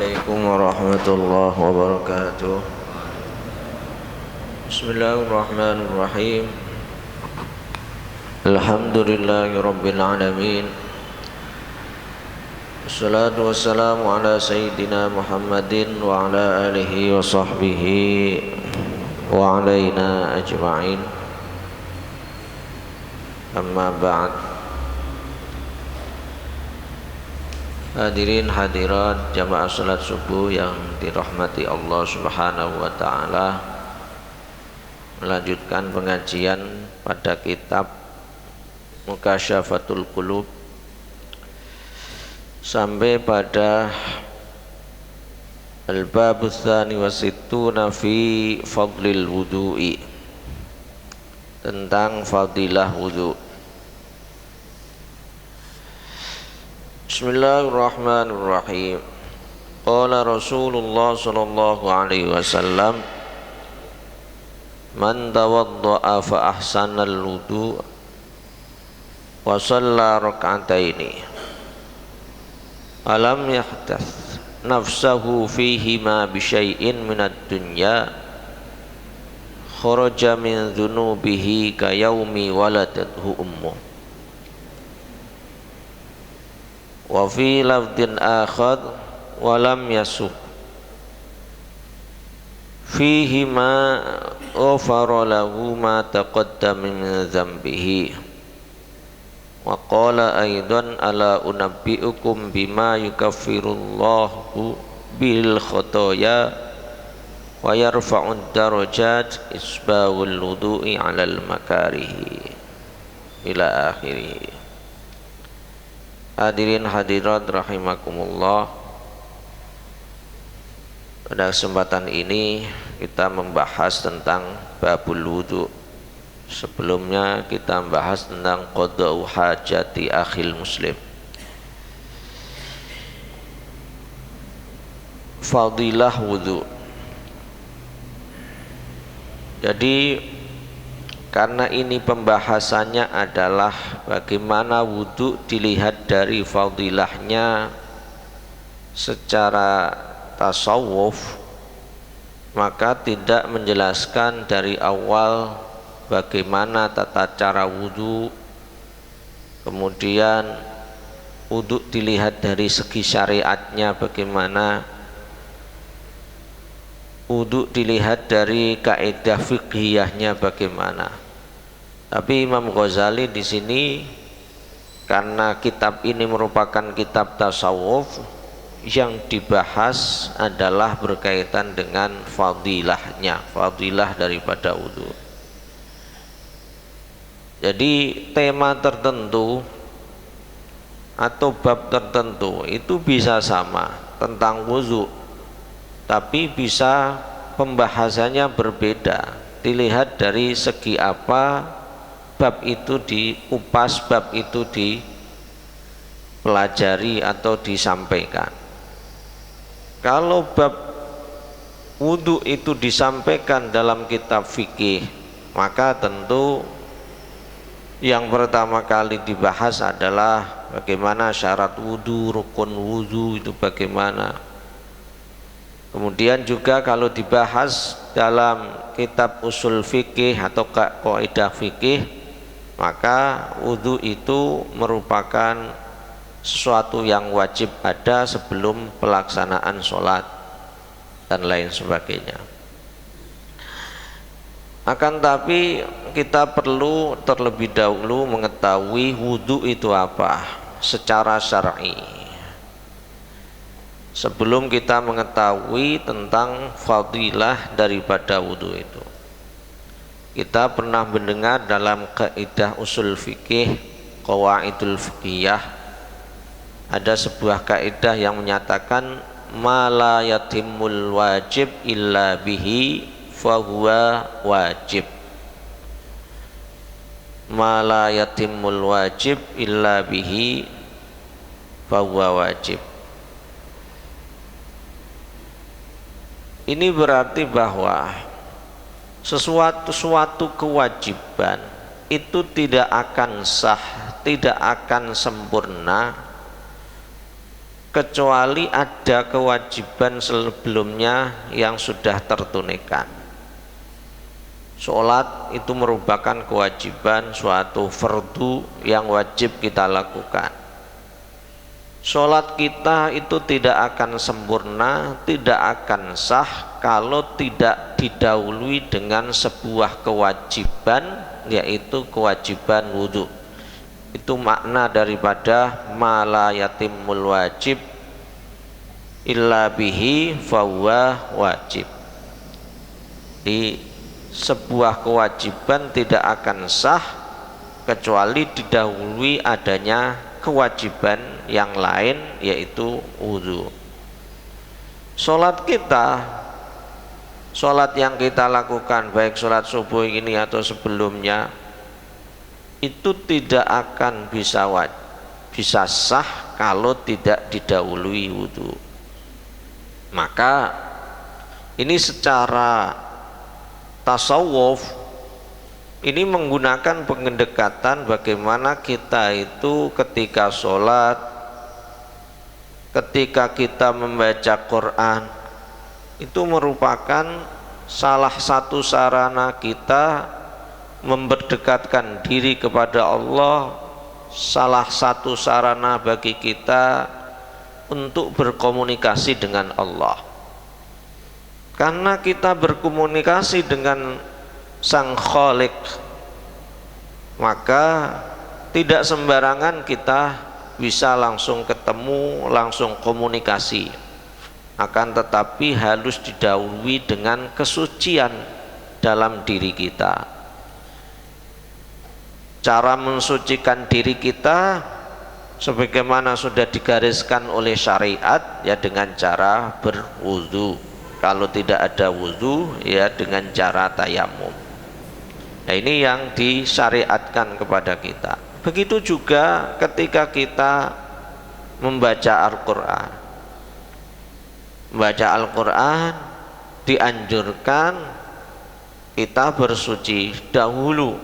Assalamualaikum warahmatullahi wabarakatuh. Bismillahirrahmanirrahim. Alhamdulillahirabbil alamin. Wassalatu wassalamu ala sayyidina Muhammadin wa ala alihi wa sahbihi wa alaina ajma'in. Amma ba'd. Hadirin hadirat jamaah salat subuh yang dirahmati Allah Subhanahu wa taala. Melanjutkan pengajian pada kitab Mukasyafatul Qulub sampai pada Al-Babus Tsani wa Sittuna fi Fadlil Wudu'i, tentang fadilah wudu. Bismillahirrahmanirrahim. Qala Rasulullah sallallahu alaihi wasallam, man tawadda'a fa ahsanal wudu' wa shalla rak'ataini alam yahdath nafsahu fihima bi syai'in minad dunya kharaja min dhunubihi ka yaumi waladathu ummuh. Wa fi lafdin akhad wa lam yasub fihi ma ghafara lahu ma taqaddama min dhanbihi. Wa qala aidan ala unabbiukum bima yukaffirullahu bil khotoya wa yarfa'ud darajat isbahul wudu'i 'alal makarihi ila akhirih. Hadirin hadirat rahimakumullah, pada kesempatan ini kita membahas tentang babul wudu. Sebelumnya kita membahas tentang qada'u hajati akhil muslim. Fadilah wudu. Jadi karena ini pembahasannya adalah bagaimana wudu dilihat dari fadilahnya secara tasawuf, maka tidak menjelaskan dari awal bagaimana tata cara wudu, kemudian wudu dilihat dari segi syariatnya bagaimana, wudu dilihat dari kaidah fiqhiyahnya bagaimana. Tapi Imam Ghazali di sini, karena kitab ini merupakan kitab tasawuf, yang dibahas adalah berkaitan dengan fadilahnya, fadilah daripada wudu. Jadi tema tertentu atau bab tertentu itu bisa sama tentang wudu, tapi bisa pembahasannya berbeda, dilihat dari segi apa bab itu diupas, bab itu dipelajari atau disampaikan. Kalau bab wudu itu disampaikan dalam kitab fikih, maka tentu yang pertama kali dibahas adalah bagaimana syarat wudu, rukun wudu itu bagaimana. Kemudian juga kalau dibahas dalam kitab usul fikih atau kaidah fikih, maka wudu itu merupakan sesuatu yang wajib ada sebelum pelaksanaan sholat dan lain sebagainya. Akan tapi kita perlu terlebih dahulu mengetahui wudu itu apa secara syar'i, sebelum kita mengetahui tentang fadilah daripada wudu itu. Kita pernah mendengar dalam kaidah usul fikih, qawaidul fiqhiyah, ada sebuah kaidah yang menyatakan ma la yatimul wajib illa bihi fahuwa wajib. Ma la yatimul wajib illa bihi fahuwa wajib. Ini berarti bahwa suatu kewajiban itu tidak akan sah, tidak akan sempurna kecuali ada kewajiban sebelumnya yang sudah tertunaikan. Sholat itu merupakan kewajiban, suatu fardu yang wajib kita lakukan. Sholat kita itu tidak akan sempurna, tidak akan sah kalau tidak didahului dengan sebuah kewajiban, yaitu kewajiban wudhu. Itu makna daripada ma la yatimul wajib illa bihi fahuwa wajib. Di sebuah kewajiban tidak akan sah kecuali didahului adanya kewajiban yang lain, yaitu wudhu. Sholat kita, sholat yang kita lakukan baik sholat subuh ini atau sebelumnya, itu tidak akan bisa sah kalau tidak didahului wudhu. Maka ini secara tasawuf ini menggunakan pendekatan bagaimana kita itu ketika sholat, ketika kita membaca Quran, itu merupakan salah satu sarana kita memperdekatkan diri kepada Allah, salah satu sarana bagi kita untuk berkomunikasi dengan Allah. Karena kita berkomunikasi dengan Sang Khalik, maka tidak sembarangan kita bisa langsung ketemu, langsung komunikasi. Akan tetapi harus didahului dengan kesucian dalam diri kita. Cara mensucikan diri kita sebagaimana sudah digariskan oleh syariat, ya dengan cara berwudu. Kalau tidak ada wudu, ya dengan cara tayamum. Nah, ini yang disyariatkan kepada kita. Begitu juga ketika kita membaca Al-Quran. Membaca Al-Quran dianjurkan kita bersuci dahulu,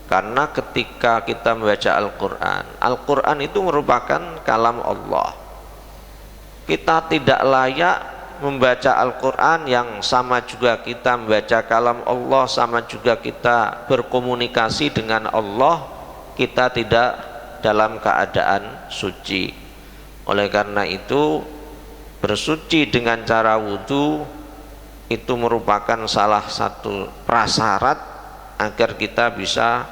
karena ketika kita membaca Al-Quran, Al-Quran itu merupakan kalam Allah. Kita tidak layak membaca Al-Quran yang sama juga kita membaca kalam Allah, sama juga kita berkomunikasi dengan Allah, kita tidak dalam keadaan suci. Oleh karena itu, bersuci dengan cara wudhu itu merupakan salah satu prasyarat agar kita bisa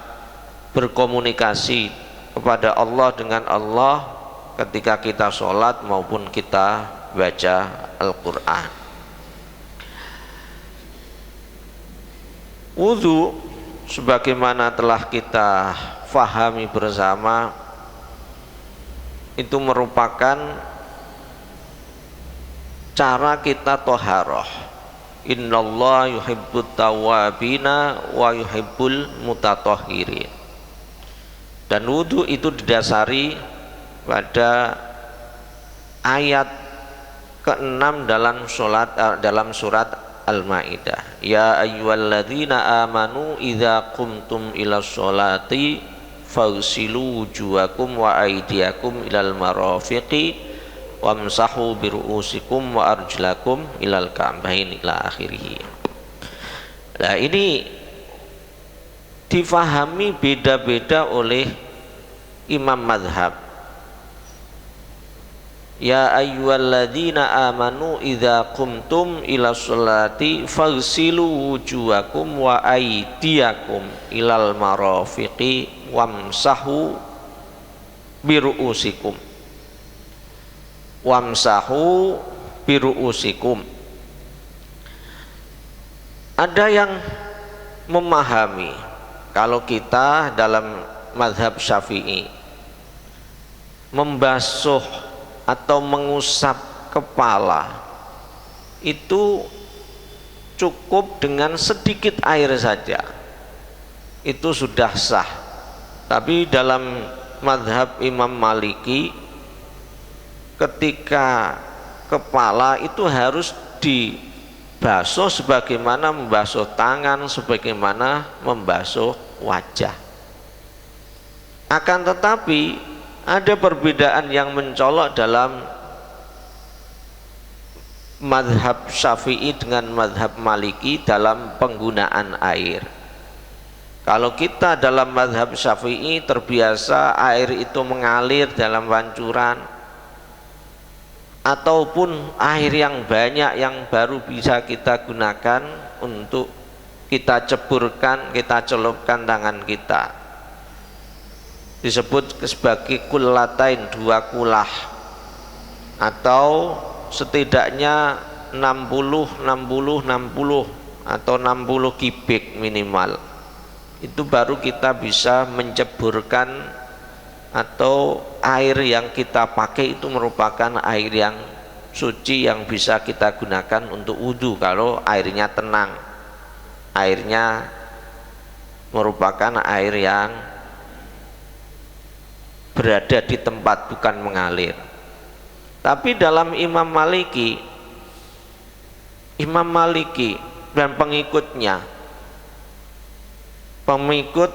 berkomunikasi kepada Allah dengan Allah ketika kita sholat maupun kita baca Al-Quran. Wudhu sebagaimana telah kita fahami bersama itu merupakan cara kita toharoh. Innallaha yuhibbut tawwabina wa yuhibbul mutatahhirin. Dan wudhu itu didasari pada ayat ke-6 dalam surat Al-Maidah. Ya ayyuhalladzina amanu idza qumtum ila sholati faghsilu wujuhakum wa aydiyakum ilal marafiqi wamsahu biru'usikum wa arjulakum ilal ka'bain ila akhirih. Nah, ini difahami beda-beda oleh imam madhab. Ya ayyuhalladzina amanu idza qumtum ila sholati faghsilu wujuhakum wa aydiyakum ilal marafiqi wamsahu biru'usikum. Wamsahu biru'usikum. Ada yang memahami kalau kita dalam mazhab Syafi'i membasuh atau mengusap kepala itu cukup dengan sedikit air saja, itu sudah sah. Tapi dalam mazhab Imam Maliki, ketika kepala itu harus dibasuh sebagaimana membasuh tangan, sebagaimana membasuh wajah. Akan tetapi ada perbedaan yang mencolok dalam madhab Syafi'i dengan madhab Maliki dalam penggunaan air. Kalau kita dalam madhab Syafi'i terbiasa air itu mengalir dalam pancuran ataupun air yang banyak yang baru bisa kita gunakan untuk kita ceburkan, kita celupkan tangan kita, disebut sebagai kullatain, 2 kulah atau setidaknya 60 atau 60 kubik minimal. Itu baru kita bisa menceburkan, atau air yang kita pakai itu merupakan air yang suci yang bisa kita gunakan untuk wudhu kalau airnya tenang, airnya merupakan air yang berada di tempat bukan mengalir. Tapi dalam Imam Maliki dan pengikut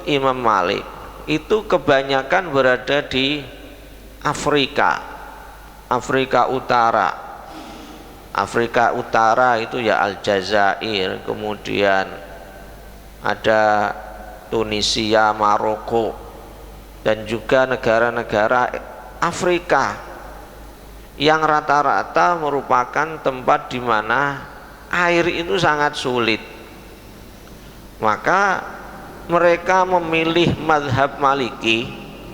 Imam Malik itu kebanyakan berada di Afrika Utara. Afrika Utara itu ya Aljazair, kemudian ada Tunisia, Maroko, dan juga negara-negara Afrika yang rata-rata merupakan tempat di mana air itu sangat sulit. Maka mereka memilih madhab Maliki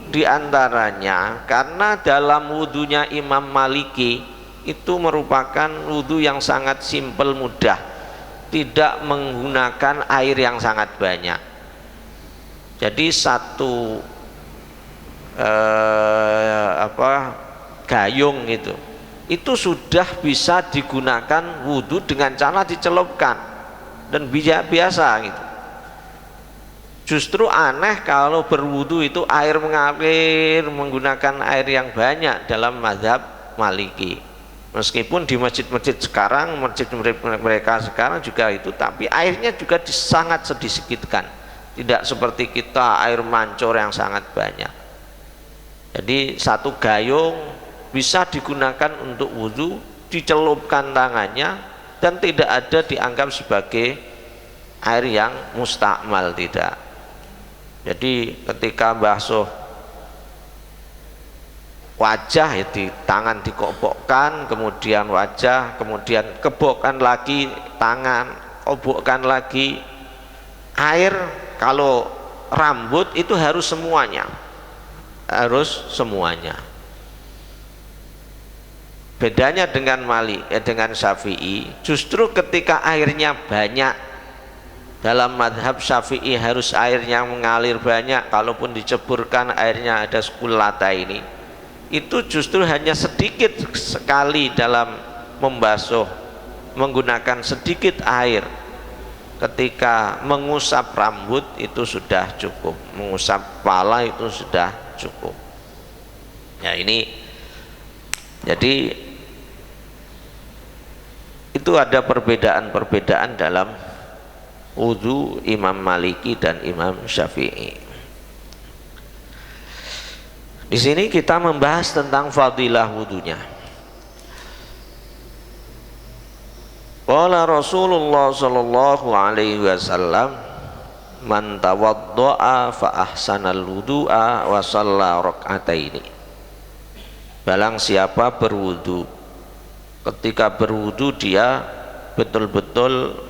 diantaranya karena dalam wudhunya Imam Maliki itu merupakan wudhu yang sangat simpel, mudah, tidak menggunakan air yang sangat banyak. Jadi satu gayung itu sudah bisa digunakan wudhu dengan cara dicelupkan dan biasa gitu. Justru aneh kalau berwudu itu air mengalir menggunakan air yang banyak dalam mazhab Maliki. Meskipun di masjid-masjid sekarang, masjid mereka sekarang juga itu, tapi airnya juga sangat sedikitkan. Tidak seperti kita air mancur yang sangat banyak. Jadi satu gayung bisa digunakan untuk wudu, dicelupkan tangannya dan tidak ada dianggap sebagai air yang mustakmal, tidak. Jadi ketika basuh wajah ya di tangan dikobokkan, kemudian wajah, kemudian kebokkan lagi tangan, kobokkan lagi. Air kalau rambut itu harus semuanya, bedanya dengan dengan Syafi'i, justru ketika airnya banyak, dalam madhab Syafi'i harus airnya mengalir banyak, kalaupun diceburkan airnya ada sekulata ini, itu justru hanya sedikit sekali dalam membasuh, menggunakan sedikit air. Ketika mengusap rambut itu sudah cukup, mengusap kepala itu sudah cukup. Ya ini, jadi itu ada perbedaan-perbedaan dalam wudhu Imam Maliki dan Imam Syafi'i. Di sini kita membahas tentang fadilah wudhunya. Qala Rasulullah sallallahu alaihi wasallam, man tawaddo'a fa ahsanal wudu'a wa shalla rak'ataini. Barang siapa berwudu, ketika berwudu dia betul-betul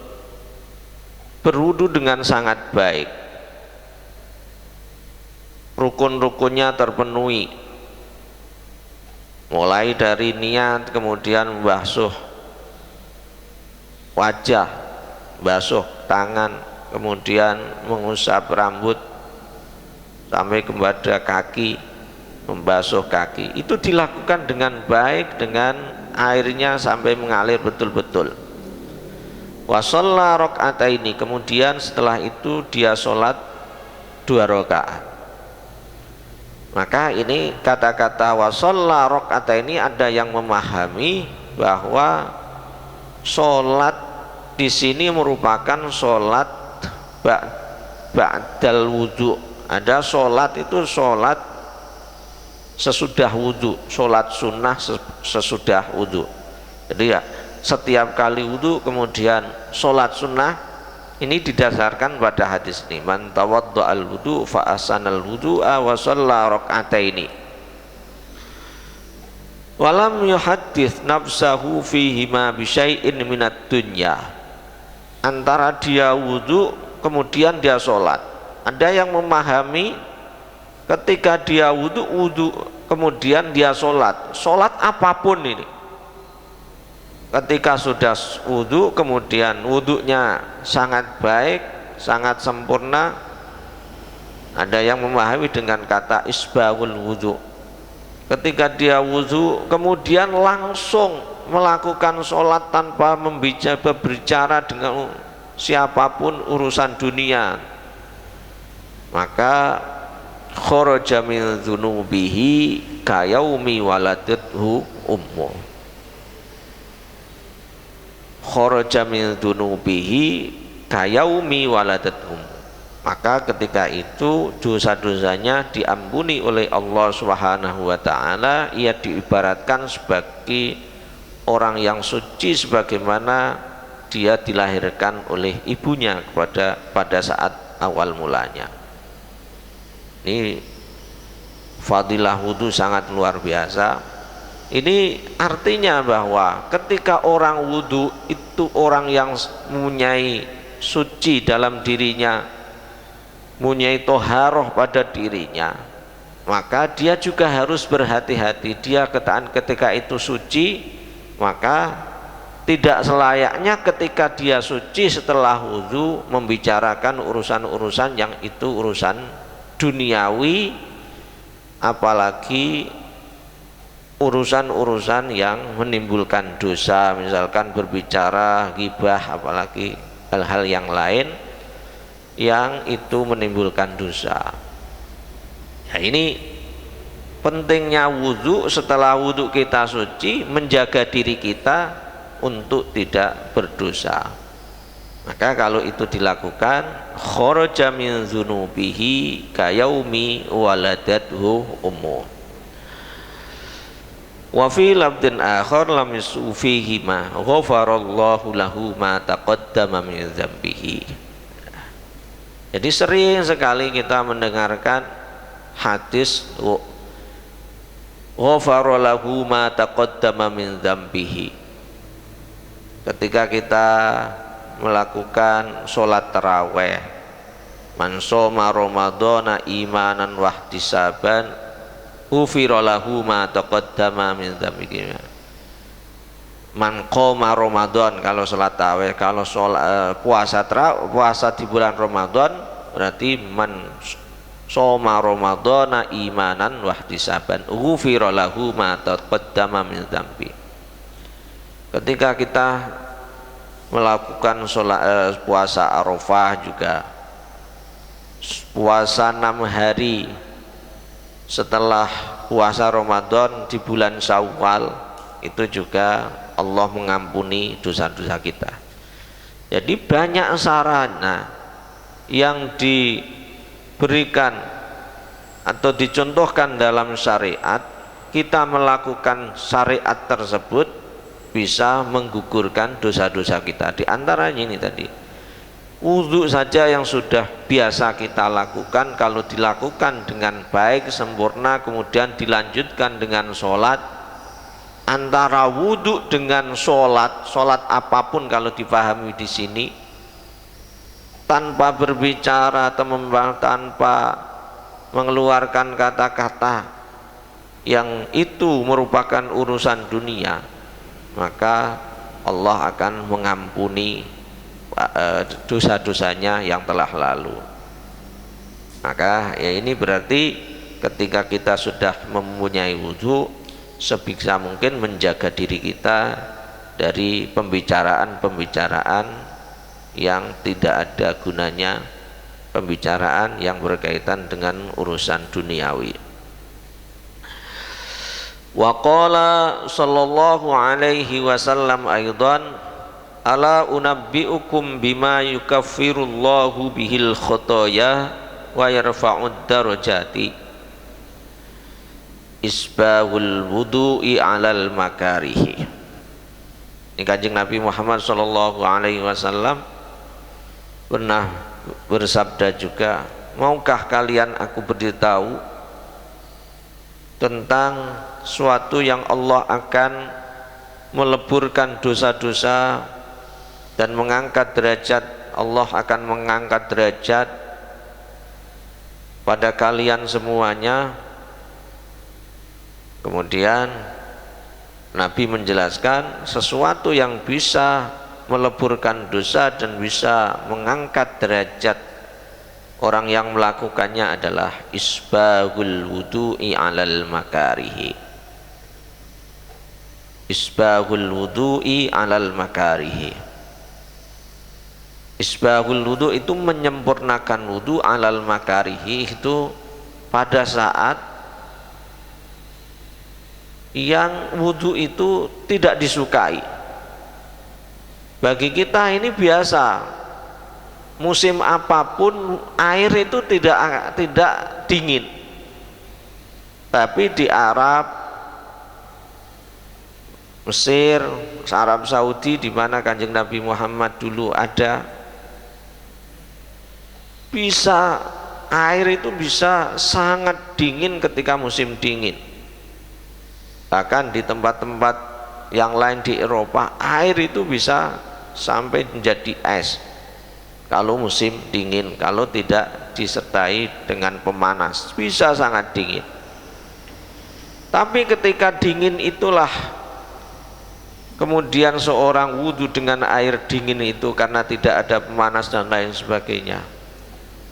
berwudu dengan sangat baik, rukun-rukunnya terpenuhi, mulai dari niat, kemudian basuh wajah, basuh tangan, kemudian mengusap rambut sampai kepada kaki, membasuh kaki. Itu dilakukan dengan baik, dengan airnya sampai mengalir betul-betul. Wa shalla rak'ataini, kemudian setelah itu dia sholat 2 rakaat. Maka ini kata-kata wa shalla rak'ataini ada yang memahami bahwa sholat di sini merupakan sholat ba'dal wudu. Ada sholat itu sholat sesudah wudu, sholat sunnah sesudah wudu. Jadi ya setiap kali wudu kemudian sholat sunnah, ini didasarkan pada hadis ini, man tawadda'al wudu fa asanal wudu'a wa shalla rak'ataini walam yuhaddits nafsahu fihima bisyai'in minad dunya. Antara dia wudu kemudian dia sholat, ada yang memahami ketika dia wudu kemudian dia sholat apapun ini, ketika sudah wudu kemudian wudunya sangat baik, sangat sempurna, ada yang memahami dengan kata isbahul wudu, ketika dia wudu kemudian langsung melakukan sholat tanpa berbicara dengan siapapun urusan dunia, maka kharaja min dzunubihi kayaumi waladathu ummu. Kharaja min dzunubihi kayaumi waladathu ummu. Maka ketika itu dosa-dosanya diampuni oleh Allah Subhanahu wa taala, ia diibaratkan sebagai orang yang suci sebagaimana dia dilahirkan oleh ibunya pada saat awal mulanya. Ini fadilah wudu sangat luar biasa. Ini artinya bahwa ketika orang wudu itu orang yang mempunyai suci dalam dirinya, mempunyai toharoh pada dirinya, maka dia juga harus berhati-hati. Dia ketika itu suci, maka tidak selayaknya ketika dia suci setelah wudu membicarakan urusan-urusan yang itu urusan duniawi, apalagi urusan-urusan yang menimbulkan dosa, misalkan berbicara ghibah, apalagi hal-hal yang lain yang itu menimbulkan dosa. Ya, ini pentingnya wudu. Setelah wudu kita suci, menjaga diri kita untuk tidak berdosa. Maka kalau itu dilakukan, kharaja min dzunubihi kayaumi waladathu ummu. Wa fi labdin akhar lam yusufihi ma ghafarallahu lahu ma taqaddama min dzambihi. Jadi sering sekali kita mendengarkan hadis ghafarallahu ma taqaddama min dzambihi. Ketika kita melakukan sholat taraweh, man shoma ramadhana imanan wahtisaban ghufira lahu ma taqaddama min dzambihi. Man qoma Ramadan, kalau sholat taraweh, kalau sholat puasa di bulan Ramadan, berarti man shoma ramadhana imanan wahtisaban ghufira lahu ma taqaddama min dzambi. Ketika kita melakukan sholat puasa Arafah, juga puasa 6 hari setelah puasa Ramadan di bulan Syawal, itu juga Allah mengampuni dosa-dosa kita. Jadi banyak sarana yang diberikan atau dicontohkan dalam syariat, kita melakukan syariat tersebut bisa menggugurkan dosa-dosa kita. Di antaranya ini tadi, wudu saja yang sudah biasa kita lakukan, kalau dilakukan dengan baik sempurna kemudian dilanjutkan dengan sholat, antara wudu dengan sholat apapun kalau dipahami di sini, tanpa berbicara atau tanpa mengeluarkan kata-kata yang itu merupakan urusan dunia, maka Allah akan mengampuni dosa-dosanya yang telah lalu. Maka ya ini berarti ketika kita sudah mempunyai wudu, sebisa mungkin menjaga diri kita dari pembicaraan-pembicaraan yang tidak ada gunanya, pembicaraan yang berkaitan dengan urusan duniawi. Wa qala sallallahu alaihi wasallam aidan, ala unabbiukum bima yukaffirullahu bihil khotoya wa yarfa'ud darajati, isbahul wudu'i alal makarihi. Ini Kanjeng Nabi Muhammad sallallahu alaihi wasallam pernah bersabda juga, maukah kalian aku beritahu tentang suatu yang Allah akan meleburkan dosa-dosa dan mengangkat derajat. Allah akan mengangkat derajat pada kalian semuanya. Kemudian Nabi menjelaskan sesuatu yang bisa meleburkan dosa dan bisa mengangkat derajat orang yang melakukannya adalah isbahul wudu'i alal makarihi. Isbahul wudu'i alal makarihi. Isbahul wudu' itu menyempurnakan wudu alal makarihi, itu pada saat yang wudu itu tidak disukai. Bagi kita ini biasa, musim apapun air itu tidak dingin. Tapi di Arab, Mesir, Arab Saudi, di mana Kanjeng Nabi Muhammad dulu ada, bisa air itu bisa sangat dingin ketika musim dingin. Bahkan di tempat-tempat yang lain di Eropa, air itu bisa sampai menjadi es kalau musim dingin, kalau tidak disertai dengan pemanas bisa sangat dingin. Tapi ketika dingin itulah kemudian seorang wudhu dengan air dingin itu karena tidak ada pemanas dan lain sebagainya,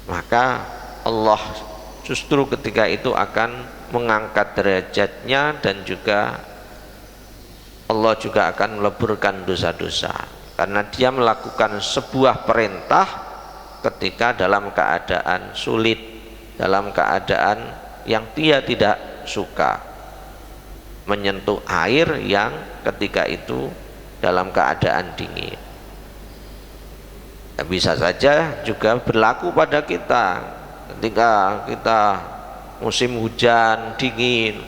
maka Allah justru ketika itu akan mengangkat derajatnya, dan juga Allah juga akan meleburkan dosa-dosa karena dia melakukan sebuah perintah ketika dalam keadaan sulit, dalam keadaan yang dia tidak suka, menyentuh air yang ketika itu dalam keadaan dingin. Bisa saja juga berlaku pada kita ketika kita musim hujan dingin,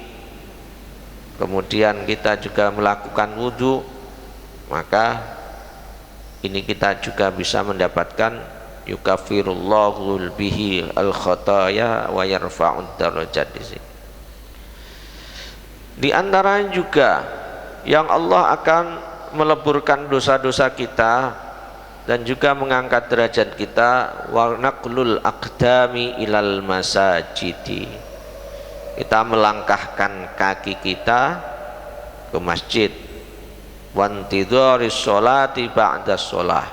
kemudian kita juga melakukan wudhu, maka ini kita juga bisa mendapatkan yukafirullahu bihi al khataya wa yarfa'ud darajat. Di antara juga yang Allah akan meleburkan dosa-dosa kita dan juga mengangkat derajat kita, wa naqlul aqdami ilal masajidi. Kita melangkahkan kaki kita ke masjid, wantidharis sholati ba'da sholah,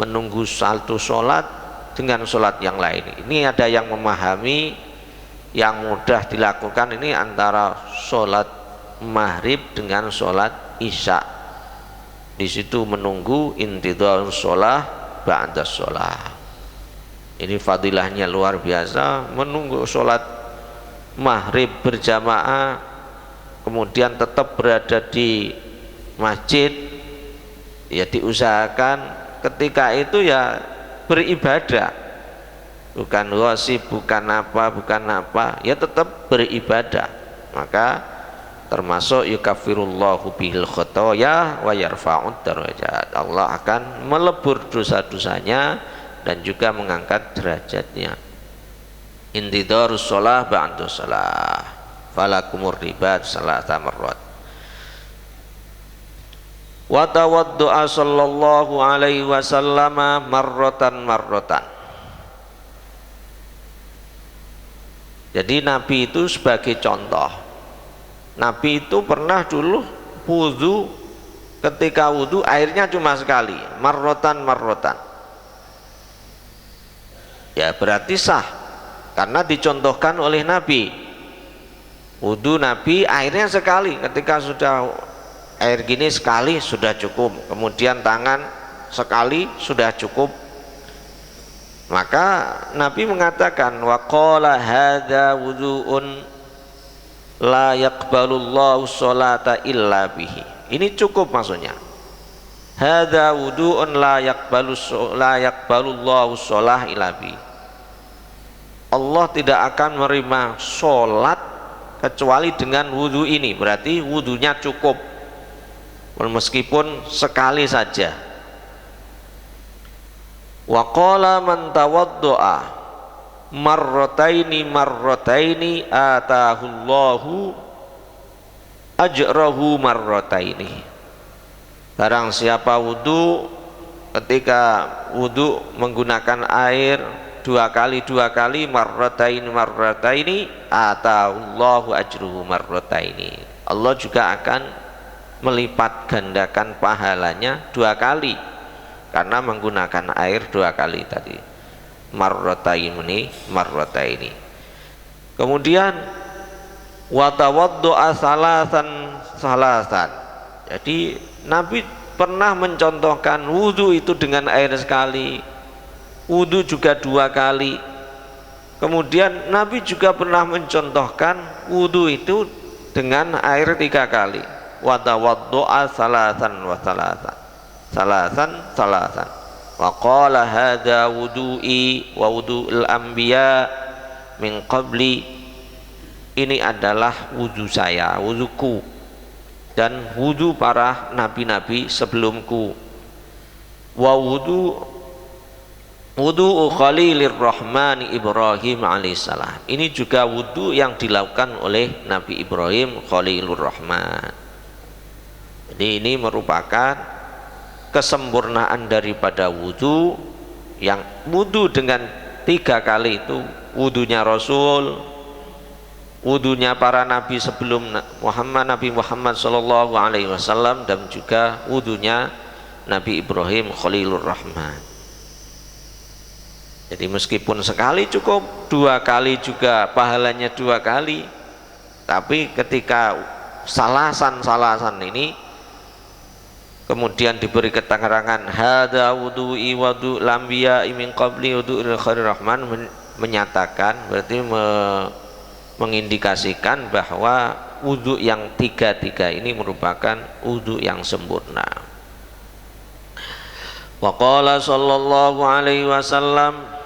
menunggu satu sholat dengan sholat yang lain. Ini ada yang memahami yang mudah dilakukan ini antara sholat maghrib dengan sholat isya. Di situ menunggu intidharus sholah ba'da sholah. Ini fadilahnya luar biasa, menunggu sholat maghrib berjamaah, kemudian tetap berada di masjid, ya diusahakan ketika itu ya beribadah, bukan wasib, bukan apa, ya tetap beribadah. Maka termasuk yukafirullahu bihil khotoya wa yarfa'ud darajat. Allah akan melebur dosa-dosanya dan juga mengangkat derajatnya. Intidharus sholah ba'da sholah falakumur ribat salata marrat. Wa tawaddu'a sallallahu alaihi wasallama marrotan. Jadi Nabi itu sebagai contoh, Nabi itu pernah dulu wudhu, ketika wudhu airnya cuma sekali, marrotan. Ya berarti sah, karena dicontohkan oleh Nabi. Wudhu Nabi airnya sekali, ketika sudah air gini sekali sudah cukup, kemudian tangan sekali sudah cukup. Maka Nabi mengatakan, wa qala hadza wudhu'un la yaqbalullahu sholata illa bihi. Ini cukup maksudnya. Hadza wudu'un la yaqbalullahu sholah illa bihi. Allah tidak akan menerima sholat kecuali dengan wudhu ini. Berarti wudhunya cukup. meskipun sekali saja. Wa qala man tawaddo'a marrataini atahullahu ajrahu marrataini. Barang siapa wudu, ketika wudu menggunakan air dua kali marrataini atahullahu ajruhu marrataini. Allah juga akan melipat gandakan pahalanya dua kali karena menggunakan air dua kali tadi, marrataini. Kemudian wa tawaddu'a salasan. Jadi Nabi pernah mencontohkan wudu itu dengan air sekali, wudu juga dua kali. Kemudian Nabi juga pernah mencontohkan wudu itu dengan air tiga kali. Wa tawaddu'a salasan. Wa qala hadza wudu'i wa wudu'il anbiya min qabli. Ini adalah wudu saya, wuduku, dan wudu para nabi-nabi sebelumku. Wa wudu Khalilir Rahman Ibrahim alaihissalam. Ini juga wudu yang dilakukan oleh Nabi Ibrahim Khalilur Rahman. Jadi ini merupakan kesempurnaan daripada wudu, yang wudu dengan tiga kali itu wudunya Rasul, wudunya para nabi sebelum Nabi Muhammad sallallahu alaihi wasallam, dan juga wudunya Nabi Ibrahim Khalilur Rahman. Jadi meskipun sekali cukup, dua kali juga pahalanya dua kali. Tapi ketika salasan ini kemudian diberi keterangan hadza wudu'i wudu lambiya min qabli wudu'il khalir rahman, menyatakan, berarti mengindikasikan bahwa wudu yang tiga ini merupakan wudu yang sempurna. Wa qala sallallahu alaihi wasallam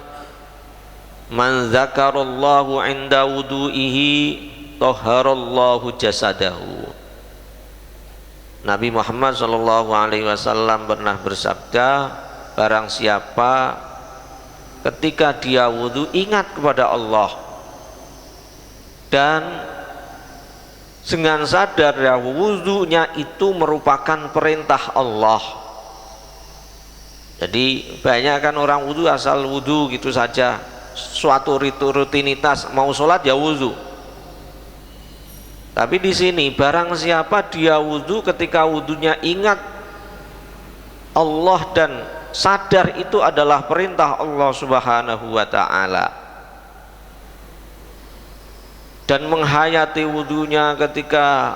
man zakarallahu inda wudu'ihi tahharallahu jasadahu. Nabi Muhammad sallallahu alaihi wasallam pernah bersabda, barang siapa ketika dia wudu ingat kepada Allah dan dengan sadar ya wudunya itu merupakan perintah Allah. Jadi banyak kan orang wudu asal wudu gitu saja, suatu rutinitas, mau sholat ya wudu. Tapi di sini barang siapa dia wudu, ketika wudunya ingat Allah dan sadar itu adalah perintah Allah Subhanahu wa taala, dan menghayati wudunya ketika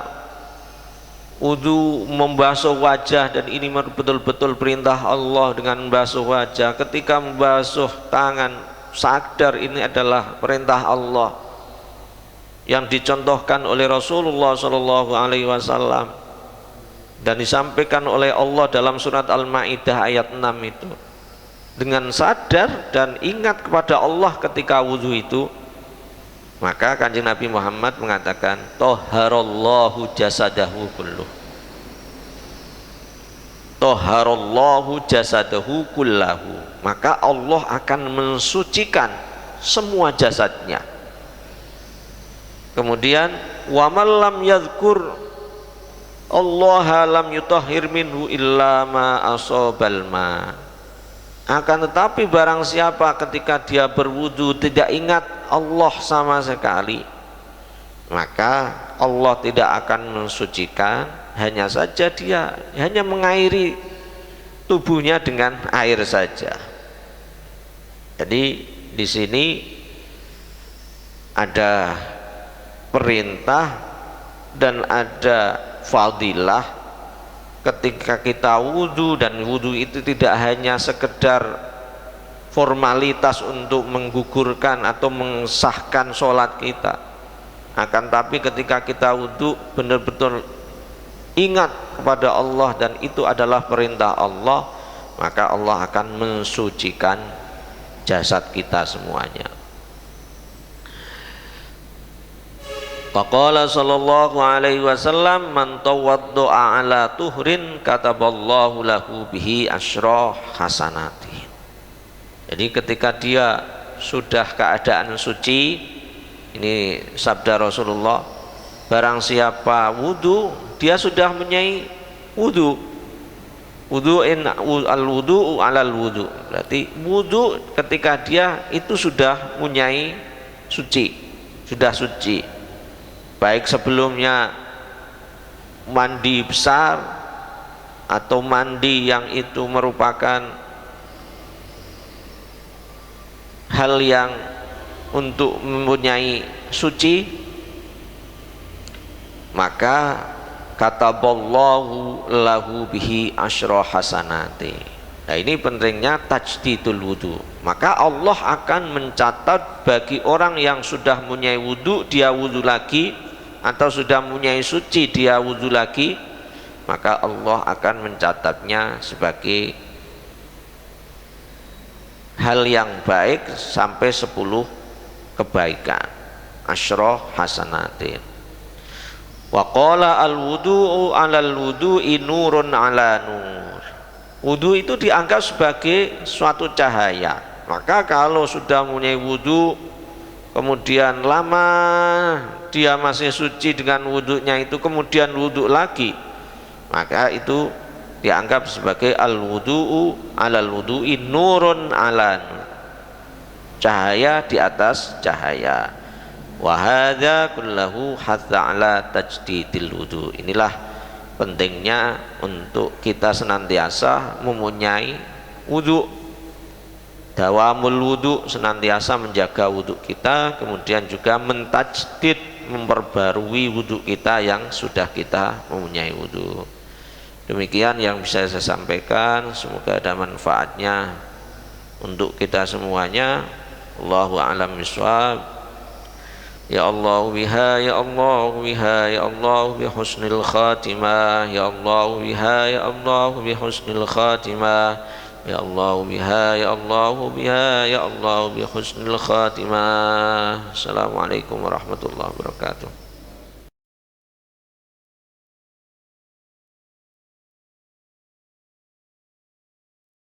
wudu membasuh wajah, dan ini betul-betul perintah Allah dengan membasuh wajah. Ketika membasuh tangan sadar ini adalah perintah Allah yang dicontohkan oleh Rasulullah Shallallahu Alaihi Wasallam dan disampaikan oleh Allah dalam surat Al-Maidah ayat 6 itu. Dengan sadar dan ingat kepada Allah ketika wudhu itu, maka Kanjeng Nabi Muhammad mengatakan toharallahu jasadahu kulluh, toharallahu jasadahu kullahu, maka Allah akan mensucikan semua jasadnya. Kemudian wa man lam yadhkur Allah lam yutahhir minhu illa ma asabal ma. Akan tetapi barang siapa ketika dia berwudu tidak ingat Allah sama sekali, maka Allah tidak akan mensucikan, hanya saja dia hanya mengairi tubuhnya dengan air saja. Jadi di sini ada perintah dan ada fadilah ketika kita wudu, dan wudu itu tidak hanya sekedar formalitas untuk menggugurkan atau mensahkan sholat kita, akan tapi ketika kita wudu benar-benar ingat kepada Allah dan itu adalah perintah Allah, maka Allah akan mensucikan jasad kita semuanya. Faqala sallallahu alaihi wasallam man tawaddo'a ala tuhrin kataballahu lahu bihi asyra hasanati. Jadi ketika dia sudah keadaan suci, ini sabda Rasulullah, barang siapa wudu, dia sudah mempunyai wudu. Wudu'in al-wudu'u alal wudu. Berarti wudu ketika dia itu sudah mempunyai suci, sudah suci. Baik sebelumnya mandi besar atau mandi yang itu merupakan hal yang untuk mempunyai suci, maka kataballahu lahu bihi asyra hasanati. Nah, ini pentingnya tajdidul wudu. Maka Allah akan mencatat bagi orang yang sudah mempunyai wudu, dia wudu lagi, atau sudah mempunyai suci dia wudu lagi, maka Allah akan mencatatnya sebagai hal yang baik sampai 10 kebaikan, asyra hasanatin. Wa qala al wudu'u 'alal wudu'i nurun 'ala nur. Wudu itu dianggap sebagai suatu cahaya. Maka kalau sudah mempunyai wudu kemudian lama dia masih suci dengan wudhunya itu, kemudian wudhu lagi, maka itu dianggap sebagai al wudu'u 'alal wudu'i nurun 'ala nur, cahaya di atas cahaya. Wa hadza kullahu hatta 'ala tajdidil wudu. Inilah pentingnya untuk kita senantiasa mempunyai wudu, dawamul wudu, senantiasa menjaga wudu kita, kemudian juga mentajdid, memperbarui wudu kita yang sudah kita mempunyai wudu. Demikian yang bisa saya sampaikan, semoga ada manfaatnya untuk kita semuanya. Allahu a'lam bishawab. Ya Allah biha, ya Allah biha, ya Allah bi husnil khatimah, ya Allah biha, ya Allah bi husnil khatimah, ya Allah biha, ya Allah biha, ya Allah bi husnil khatimah. Assalamualaikum warahmatullahi wabarakatuh.